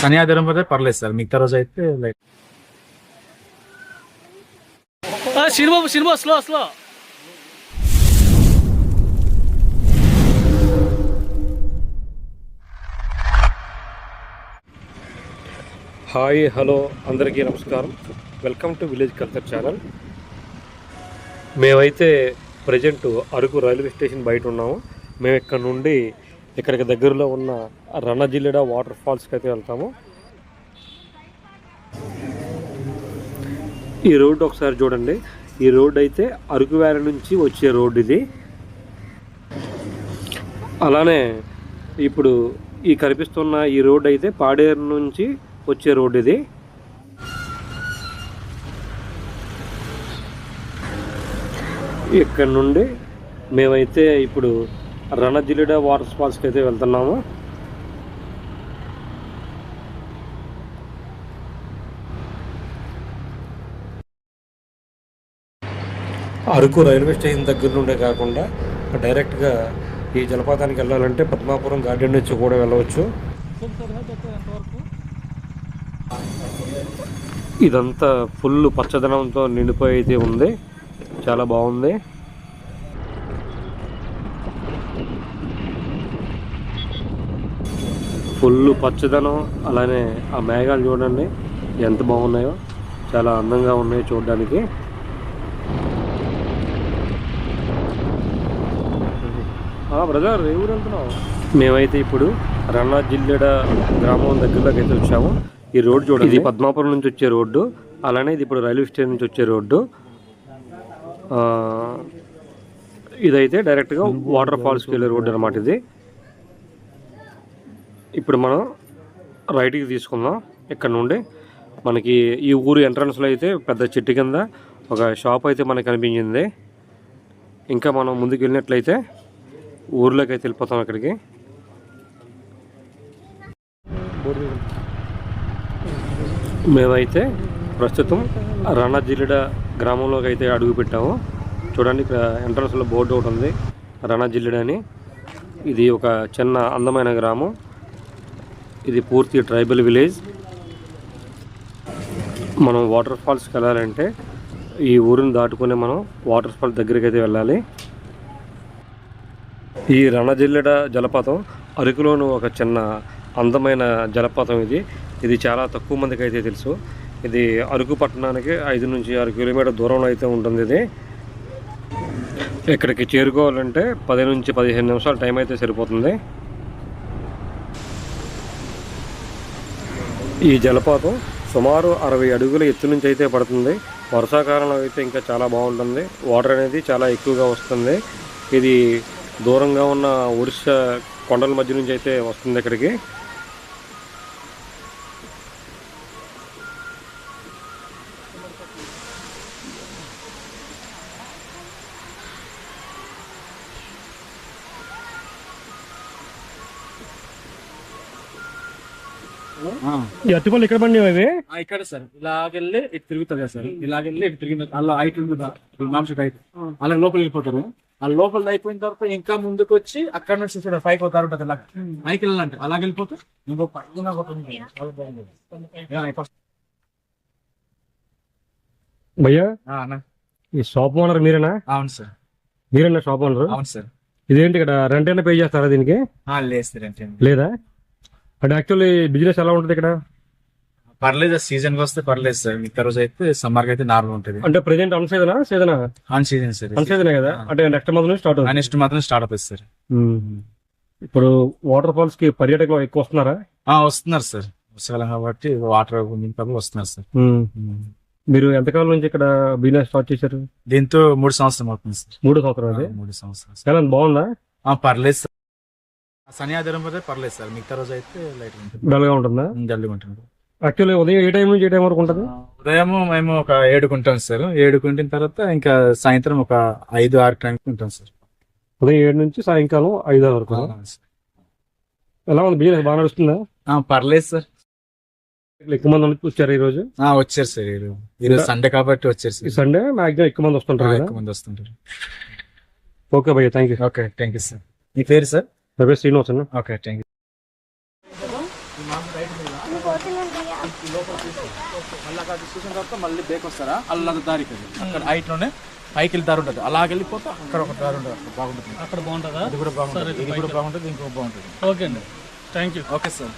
శని ఆదివారం అయితే పర్లేదు సార్, మిగతా రోజు అయితే light. Cinema slow slow. Hi hello అందరికీ నమస్కారం. Welcome to village culture channel. మేమైతే ప్రజెంట్ అరకు రైల్వే స్టేషన్ బయట ఉన్నాము. మేము ఇక్కడ నుండి ఇక్కడికి దగ్గరలో ఉన్న రణజిల్లెడ వాటర్ ఫాల్స్కి అయితే వెళ్తాము. ఈ రోడ్డు ఒకసారి చూడండి. ఈ రోడ్డు అయితే అరకు వ్యాలీ నుంచి వచ్చే రోడ్డు ఇది. అలానే ఇప్పుడు ఈ కనిపిస్తున్న ఈ రోడ్డు అయితే పాడేరు నుంచి వచ్చే రోడ్డు ఇది. ఇక్కడ నుండి మేమైతే ఇప్పుడు రణజిల్లెడ వాటర్ ఫాల్స్కి అయితే వెళ్తున్నాము. అరకు రైల్వే స్టేషన్ దగ్గర నుండే కాకుండా డైరెక్ట్గా ఈ జలపాతానికి వెళ్ళాలంటే పద్మాపురం గార్డెన్ నుంచి కూడా వెళ్ళవచ్చు. ఇదంతా ఫుల్ పచ్చదనంతో నిండిపోయి అయితే ఉంది. చాలా బాగుంది. ఫుల్ పచ్చదనం. అలానే ఆ మేఘాలు చూడండి ఎంత బాగున్నాయో, చాలా అందంగా ఉన్నాయి చూడడానికి. బ్రదర్ ఏ ఊరు వెళ్తున్నావు? మేమైతే ఇప్పుడు రణజిల్లెడ గ్రామం దగ్గరలోకి అయితే వచ్చాము. ఈ రోడ్డు చూడండి, ఇది పద్మాపురం నుంచి వచ్చే రోడ్డు. అలానే ఇది ఇప్పుడు రైల్వే స్టేషన్ నుంచి వచ్చే రోడ్డు. ఇదైతే డైరెక్ట్గా వాటర్ ఫాల్స్కి వెళ్ళే రోడ్డు అనమాట ఇది. ఇప్పుడు మనం రైట్కి తీసుకుందాం. ఇక్కడ నుండి మనకి ఈ ఊరు ఎంట్రన్స్లో అయితే పెద్ద చెట్టు కింద ఒక షాప్ అయితే మనకు కనిపించింది. ఇంకా మనం ముందుకు వెళ్ళినట్లయితే ఊర్లోకి అయితే వెళ్ళిపోతాం. అక్కడికి మేమైతే ప్రస్తుతం రణజిల్లెడ గ్రామంలోకి అయితే అడుగు పెట్టాము. చూడండి, ఇక్కడ ఎంట్రన్స్లో బోర్డు ఒకటి ఉంది, రణజిల్లెడ అని. ఇది ఒక చిన్న అందమైన గ్రామం. ఇది పూర్తి ట్రైబల్ విలేజ్. మనం వాటర్ ఫాల్స్కి వెళ్ళాలంటే ఈ ఊరిని దాటుకుని మనం వాటర్ ఫాల్స్ దగ్గరికి అయితే వెళ్ళాలి. ఈ రణజిల్లెడ జలపాతం అరకులోని ఒక చిన్న అందమైన జలపాతం ఇది. ఇది చాలా తక్కువ మందికి అయితే తెలుసు. ఇది అరకు పట్టణానికి 5 నుంచి 6 కిలోమీటర్ దూరంలో అయితే ఉంటుంది. ఇది ఇక్కడికి చేరుకోవాలంటే 10 నుంచి 15 నిమిషాల టైం అయితే సరిపోతుంది. ఈ జలపాతం సుమారు 60 అడుగుల ఎత్తు నుంచి అయితే పడుతుంది. వర్షాకాలంలో అయితే ఇంకా చాలా బాగుంటుంది. వాటర్ అనేది చాలా ఎక్కువగా వస్తుంది. ఇది దూరంగా ఉన్న ఒరిస్సా కొండల మధ్య నుంచి అయితే వస్తుంది ఇక్కడికి. ఈ అట్టుపల్లి ఎక్కడ పండి అవి? ఇక్కడ సార్ ఇలాగెళ్ళి ఇటు తిరుగుతుంది కదా సార్, ఇలాగెళ్ళి ఇటు తిరిగిన అలా హైట్ ఉంది, మాంసం హైట్. అలా లోపలికి వెళ్ళిపోతారు. ఆ లోపల అయిపోయిన తర్వాత ఇంకా ముందుకు వచ్చి అక్కడ నుంచి చూడ పైకి పోతారు ఉంటుంది. ఇలా పైకి వెళ్ళాలంటే అలాగ వెళ్ళిపోతే ఇంకో పైన భయ్యా, ఈ షాప్ ఓనర్ మీరేనా? అవును సార్, మీరేనా షాప్ ఓనర్? అవును సార్. ఇదేంటి ఇక్కడ రెంట్ అయినా పే చేస్తారా దీనికి? లేదు సార్, లేదా? అంటే యాక్చువల్లీ బిజినెస్ ఎలా ఉంటుంది ఇక్కడ? పర్లేదు, సీజన్ కి వస్తే పర్లేదు సార్. మిగతా రోజు అయితే సమ్మర్ కి అయితే నార్మల్ ఉంటుంది. అంటే ప్రెజెంట్ అన్ సీజనా సీజనా? ఆన్ సీజన్ సార్, అన్ సీజనే కదా. అంటే నెక్స్ట్ మంత్ నుంచి స్టార్ట్ అవుతుంది. నెక్స్ట్ మాత్రం స్టార్ట్ అవుతుంది సార్. ఇప్పుడు వాటర్ ఫాల్స్ కి పర్యాటకులు ఎక్కువ వస్తున్నారా? వస్తున్నారు సార్, వర్షాకాలం కాబట్టి వాటర్ వస్తున్నారు సార్. మీరు ఎంతకాలం నుంచి ఇక్కడ బిజినెస్ స్టార్ట్ చేశారు? దీంతో 3 సంవత్సరం అవుతుంది సార్. 3 సంవత్సరాలు. 3 సంవత్సరాలు. చాలా బాగుందా? పర్లేదు సార్. శని ఆదివారం అయితే పర్లేదు సార్, మిగతా రోజు అయితే లైట్ ఉంటుంది. డల్ గా ఉంటుందా? డల్గా ఉంటుంది. యాక్చువల్లీ ఉదయం ఏ టైం నుంచి ఏ టైం వరకు ఉంటుంది? ఉదయం మేము ఒక 7కు ఉంటాం సార్. 7కు ఉంటిన తర్వాత ఇంకా సాయంత్రం ఒక 5-6 టైంకి ఉంటాం సార్. ఉదయం 7 నుంచి సాయంకాలం 5 వరకు. ఎలా ఉంది బిజినెస్? బాగా నడుస్తుందా? పర్లేదు సార్. ఎక్కువ మంది వచ్చారు ఈ రోజు? వచ్చారు సార్. ఈరోజు సండే కాబట్టి వచ్చారు సార్. సండే మాక్సిమం ఎక్కువ మంది వస్తుంటారు. ఎక్కువ మంది వస్తుంటారు. ఓకే భయ్య, thank you. Okay, thank you sir. మీ పేరు సార్? నా పేరు శ్రీనివాస్ అన్న. Okay, thank you. ఈ లోపల మళ్ళీ అక్కడ చూసిన తర్వాత మళ్ళీ బ్రేక్ వస్తారా అలా దారికి అక్కడ హైట్ లోనే పైకి వెళ్ళి దారి ఉంటుంది. అలాగ వెళ్ళిపోతే అక్కడ ఒక దారి ఉంటుంది, అక్కడ బాగుంటుంది. అక్కడ బాగుంటుందా? అది కూడా బాగుంటుంది, ఇది కూడా బాగుంటుంది, ఇంకో బాగుంటుంది. ఓకే అండి, thank you. Okay sir.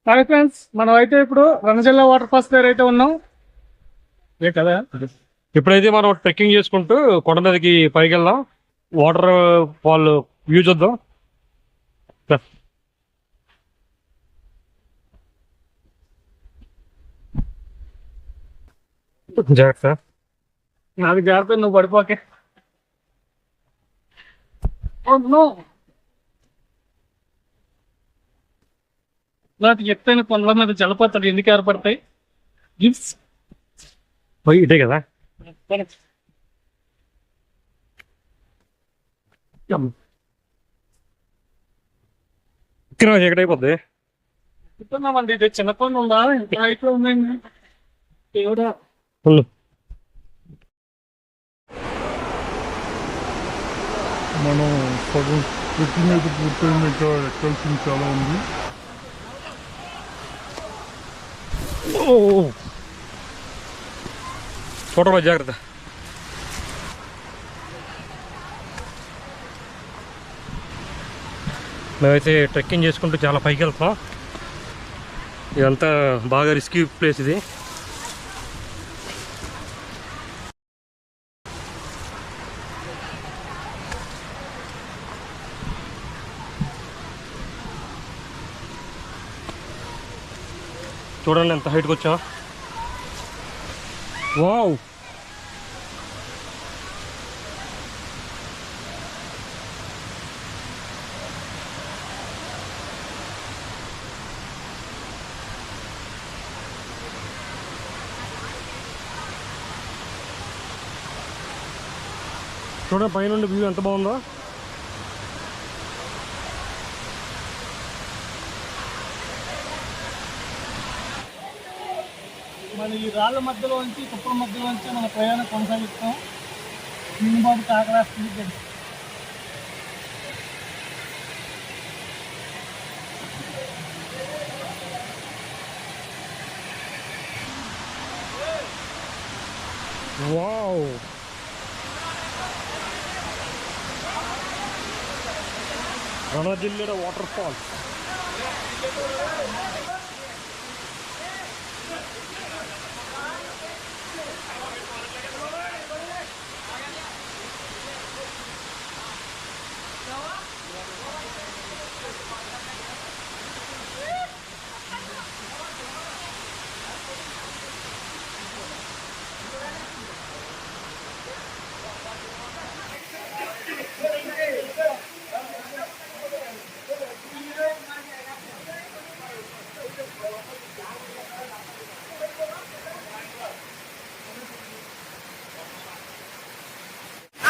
Hi friends, మనం అయితే ఇప్పుడు రణజిల్లా వాటర్ ఫాల్స్ దగ్గర అయితే ఉన్నాం. ఏ కదా, ఇప్పుడైతే మనం ట్రెక్కింగ్ చేసుకుంటూ కొండ మీదకి పైకి వెళ్దాం, వాటర్ ఫాల్ వ్యూ చూద్దాం. జాగ్రత్త, నాది జారిపోయి నువ్వు పడిపోకే. నాకు ఎత్తైన కొండల మీద జలపాతాలు ఎందుకు ఏర్పడతాయి? గిఫ్ట్స్ ఇదే కదా. ఎక్కడైపోద్ది చెప్తున్నామండి, ఇది చిన్న కొండ ఉందా, ఇంత హైట్ లో ఉందండి. దేవుడా, మనం సగం ట్రెక్కింగ్ అయితే పూర్తయింది, ఇంకా ఎక్కాల్సింది చాలా ఉంది. చూడబా, జాగ్రత్త. మేమైతే ట్రెక్కింగ్ చేసుకుంటూ చాలా పైకి వెళ్తాం. ఇదంతా బాగా రిస్కీ ప్లేస్ ఇది. చూడండి ఎంత హైట్కి వచ్చా. వావ్, చూడండి పైనుండి వ్యూ ఎంత బాగుందో. మన ఈ రాళ్ళ మధ్యలో నుంచి, కుప్పల మధ్యలో నుంచి మన ప్రయాణం కొనసాగిస్తాం. బాబు కాకరాస్తుంది. Wow, Ranajilleda waterfalls.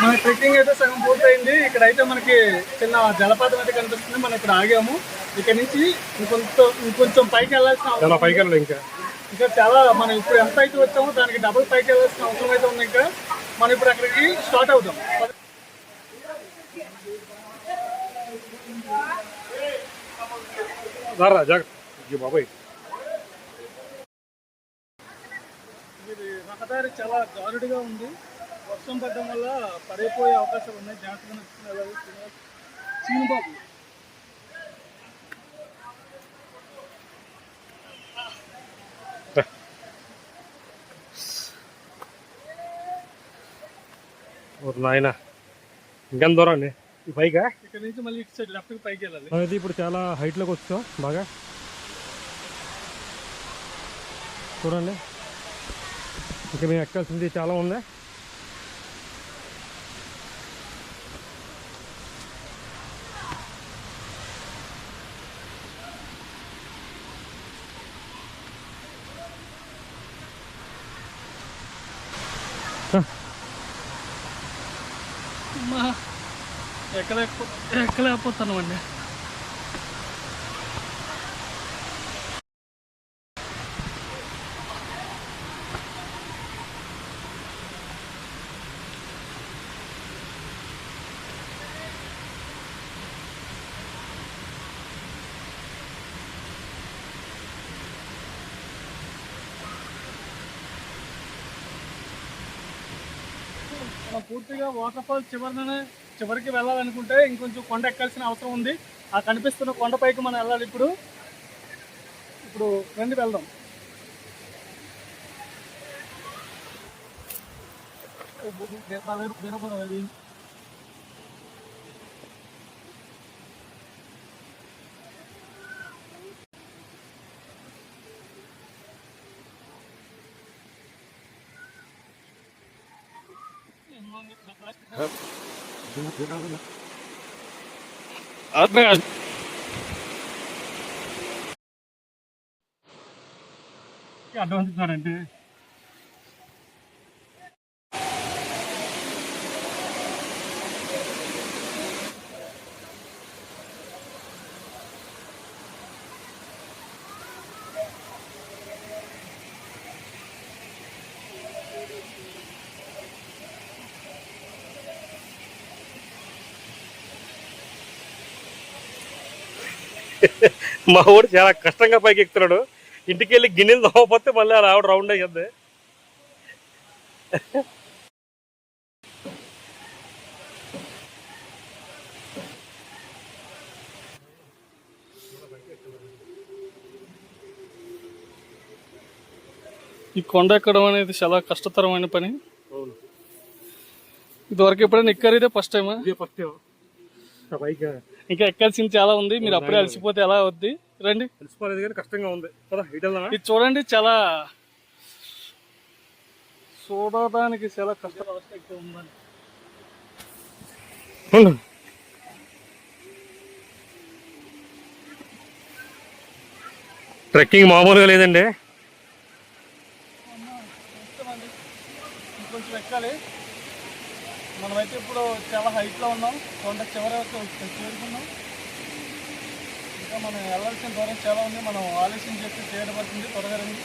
మన ట్రెక్కింగ్ అయితే సగం పూర్తయింది. ఇక్కడ అయితే మనకి చిన్న జలపాతం అయితే కనిపిస్తుంది. మనం ఇక్కడ ఆగాము. ఇక్కడ నుంచి ఇంకొంచెం పైకి వెళ్ళాల్సిన అవసరం పైకి వెళ్ళాలి ఇంకా చాలా. మనం ఇప్పుడు ఎంత అయితే వచ్చామో దానికి డబుల్ పైకి వెళ్ళాల్సిన అవసరం అయితే ఉంది. ఇంకా మనం ఇప్పుడు అక్కడికి స్టార్ట్ అవుతాం. బాబాయ్ ఇది రహదారి చాలా జారుడుగా ఉంది. వర్షం పడడం వల్ల పడిపోయే అవకాశాలు ఉన్నాయి. జాగ్రత్తగా నడుచుకునే చీనుబాబు నాయన ఇంకెంత దూరం అండి ఈ పైగా? ఇక్కడ నుంచి మళ్ళీ ఇటు సైడ్ లెఫ్ట్ పైకి వెళ్ళాలి. అనేది ఇప్పుడు చాలా హైట్లోకి వచ్చాం బాగా. చూడండి ఇంకా మేము ఎక్కాల్సింది చాలా ఉంది. ఎక్కలేకపోతాను అండి. మనం పూర్తిగా వాటర్ ఫాల్ చివరికి వెళ్ళాలనుకుంటే ఇంకొంచెం కొండ ఎక్కాల్సిన అవసరం ఉంది. ఆ కనిపిస్తున్న కొండపైకి మనం వెళ్ళాలి. ఇప్పుడు రండి వెళ్దాం. అడ్వాన్స్ మా ఊడు చాలా కష్టంగా పైకి ఎక్కుతున్నాడు. ఇంటికి వెళ్ళి గిన్నెలు తోకపోతే మళ్ళీ అలా ఆవిడ రౌండ్ అయ్యింది. ఈ కొండ ఎక్కడం అనేది చాలా కష్టతరమైన పని. ఇదివరకు ఎప్పుడైనా ఎక్కారు? ఇదే ఫస్ట్ టైమా? ఇంకా ఎక్కాల్సింది చాలా ఉంది. మీరు అప్పుడే అలసిపోతే ఎలా అవుద్ది? రండి. అలసిపోలేదు కానీ కష్టంగా ఉంది. ఇది చూడండి, చాలా చూడడానికి చాలా కష్టం ఉందండి. ట్రెక్కింగ్ మామూలుగా లేదండి. ఇంకొంచెం ఎక్కాలి. మనమైతే ఇప్పుడు చాలా హైట్లో ఉన్నాం. కొండ చివరి చేరుకున్నాం. ఇంకా మనం వెళ్ళాల్సిన దూరం చాలా ఉంది. మనం ఆలస్యం చేస్తే చేయబడుతుంది. త్వరగా రండి.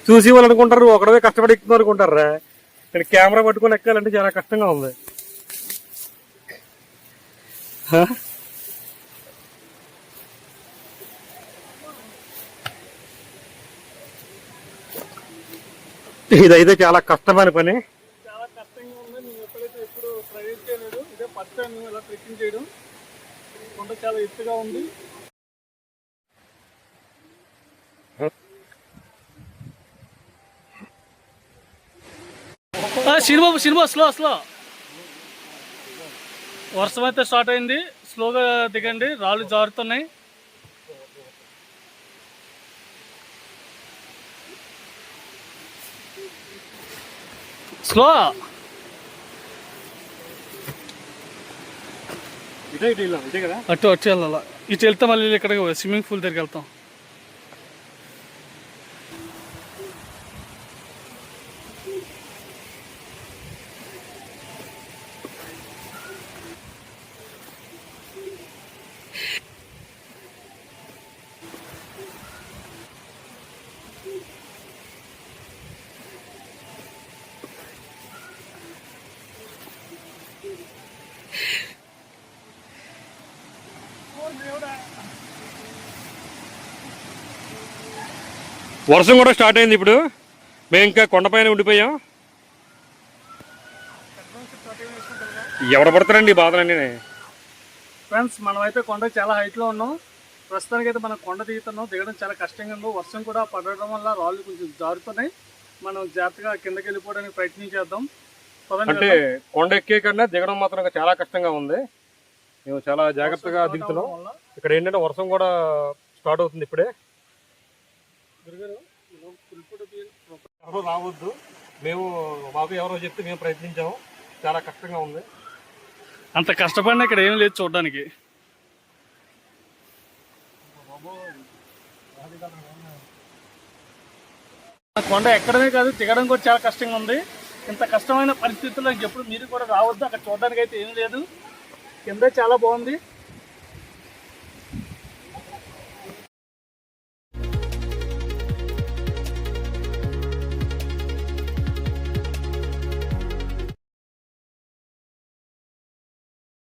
చూసి వాళ్ళు అనుకుంటారు ఒకడవే కష్టపడి ఎక్కుతున్నారు అనుకుంటారా. ఇక్కడ కెమెరా పట్టుకొని ఎక్కాలంటే చాలా కష్టంగా ఉంది. ఇదైతే చాలా కష్టమైన పని. చాలా కష్టంగా ఉంది. నేను ఎప్పుడైతే ఎప్పుడు ట్రై చేయలేదు. ఇదే ఫస్ట్ టైం ఇలా ట్రెక్కింగ్ చేయడం. కొండ చాలా ఎత్తుగా ఉంది. సినిమా స్లో వర్షం అయితే స్టార్ట్ అయింది, స్లోగా దిగండి, రాళ్ళు జారుతున్నాయి. స్లో ఇదే కదా. అటు వెళ్ళాలా, ఇటు వెళ్తే మళ్ళీ ఇక్కడికి స్విమ్మింగ్ పూల్ దగ్గరికి వెళ్తాం. వర్షం కూడా స్టార్ట్ అయింది ఇప్పుడు. మేము ఇంకా కొండపైన ఉండిపోయాం. ఎవరు పడతారండి ఈ బాధలన్నీ? ఫ్రెండ్స్, మనమైతే కొండ చాలా హైట్లో ఉన్నాం. ప్రస్తుతానికి అయితే మనం కొండ దిగుతున్నాం. దిగడం చాలా కష్టంగా ఉంది. వర్షం కూడా పడడం వల్ల రాళ్ళు కొంచెం జారుతున్నాయి. మనం జాగ్రత్తగా కిందకి వెళ్ళిపోవడానికి ప్రయత్నం చేద్దాం. అంటే కొండ ఎక్కే కన్నా దిగడం మాత్రం చాలా కష్టంగా ఉంది. మేము చాలా జాగ్రత్తగా దిగుతున్నాం. ఇక్కడ ఏంటంటే వర్షం కూడా స్టార్ట్ అవుతుంది ఇప్పుడే. ఎవరు రావద్దు, మాకు ఎవరో చెప్తే మేము ప్రయత్నించాము. చాలా కష్టంగా ఉంది. అంత కష్టపడినా ఇక్కడ ఏం లేదు చూడడానికి. కొండ ఎక్కడమే కాదు, దిగడం కూడా చాలా కష్టంగా ఉంది. ఇంత కష్టమైన పరిస్థితుల్లో ఎప్పుడు మీరు కూడా రావద్దు. అక్కడ చూడడానికి అయితే ఏం లేదు. కింద చాలా బాగుంది.